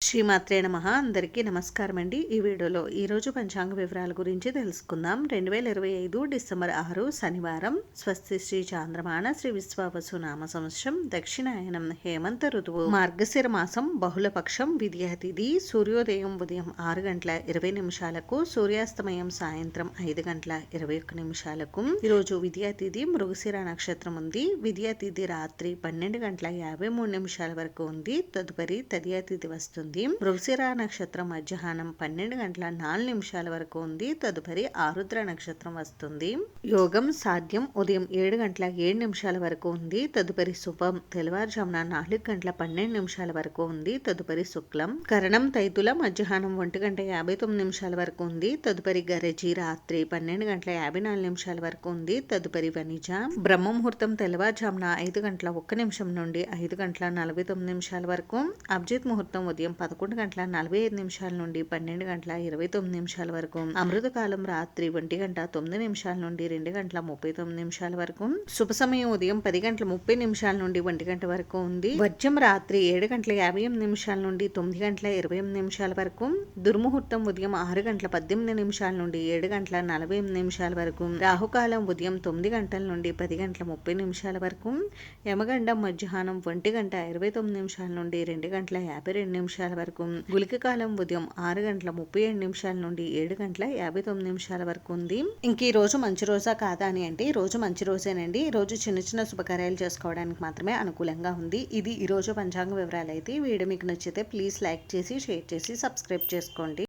శ్రీమాత్రే నమః. అందరికీ నమస్కారం అండి. ఈ వీడియోలో ఈరోజు పంచాంగ వివరాల గురించి తెలుసుకుందాం. 2025 డిసెంబర్ 6 శనివారం. స్వస్తి శ్రీ చాంద్రమాన శ్రీ విశ్వావసు నామ సంవత్సరం, దక్షిణాయనం, హేమంత ఋతువు, మార్గశిర మాసం, బహుళపక్షం, విద్యా తిథి. సూర్యోదయం ఉదయం 6 గంటల 20 నిమిషాలకు, సూర్యాస్తమయం సాయంత్రం 5 గంటల 21 నిమిషాలకు. ఈరోజు విద్యా తిథి మృగశిర నక్షత్రం ఉంది. విద్యా తిథి రాత్రి 12 గంటల 53 నిమిషాల వరకు ఉంది. తదుపరి తదియా తిథి వస్తుంది. మృగశిర నక్షత్రం మధ్యాహ్నం 12 గంటల 4 నిమిషాల వరకు ఉంది. తదుపరి ఆరుద్ర నక్షత్రం వస్తుంది. యోగం సాధ్యం ఉదయం 7 గంటల 7 నిమిషాల వరకు ఉంది. తదుపరి శుభం తెల్లవారుజామున 4 గంటల 12 నిమిషాల వరకు ఉంది. తదుపరి శుక్లం. కరణం తైతుల మధ్యాహ్నం 1 గంట 59 నిమిషాల వరకు ఉంది. తదుపరి గరజి రాత్రి 12 గంటల 54 నిమిషాల వరకు ఉంది. తదుపరి వనిజ. బ్రహ్మ ముహూర్తం తెల్లవారుజామున 5 గంటల 1 నిమిషం నుండి 5 గంటల 49 నిమిషాల వరకు. అభిజిత్ ముహూర్తం ఉదయం 11 గంటల 45 నిమిషాల నుండి 12 గంటల 29 నిమిషాల వరకు. అమృతకాలం రాత్రి 1 గంట 9 నిమిషాల నుండి 2 గంటల 39 నిమిషాల వరకు. శుభ సమయం ఉదయం 10 గంటల 30 నిమిషాల నుండి 1 గంట వరకు ఉంది. వర్జం రాత్రి 7 గంటల 58 నిమిషాల నుండి 9 గంటల 28 నిమిషాల వరకు. దుర్ముహూర్తం ఉదయం 6 గంటల 18 నిమిషాల నుండి 7 గంటల 48 నిమిషాల వరకు. రాహుకాలం ఉదయం 9 గంటల నుండి 10 గంటల 30 నిమిషాల వరకు. యమగండం మధ్యాహ్నం 1 గంట 29 నిమిషాల నుండి 2 గంటల 52 నిమిషాల వరకు. గుళిక కాలం ఉదయం 6 గంటల 37 నిమిషాల నుండి 7 గంటల 59 నిమిషాల వరకు ఉంది. ఇంక ఈ రోజు మంచి రోజా కాదా అని అంటే ఈ రోజు మంచి రోజేనండి. ఈ రోజు చిన్న చిన్న శుభకార్యాలు చేసుకోవడానికి మాత్రమే అనుకూలంగా ఉంది. ఇది ఈ రోజు పంచాంగ వివరాలు అయితే. వీడియో మీకు నచ్చితే ప్లీజ్ లైక్ చేసి, షేర్ చేసి, సబ్స్క్రైబ్ చేసుకోండి.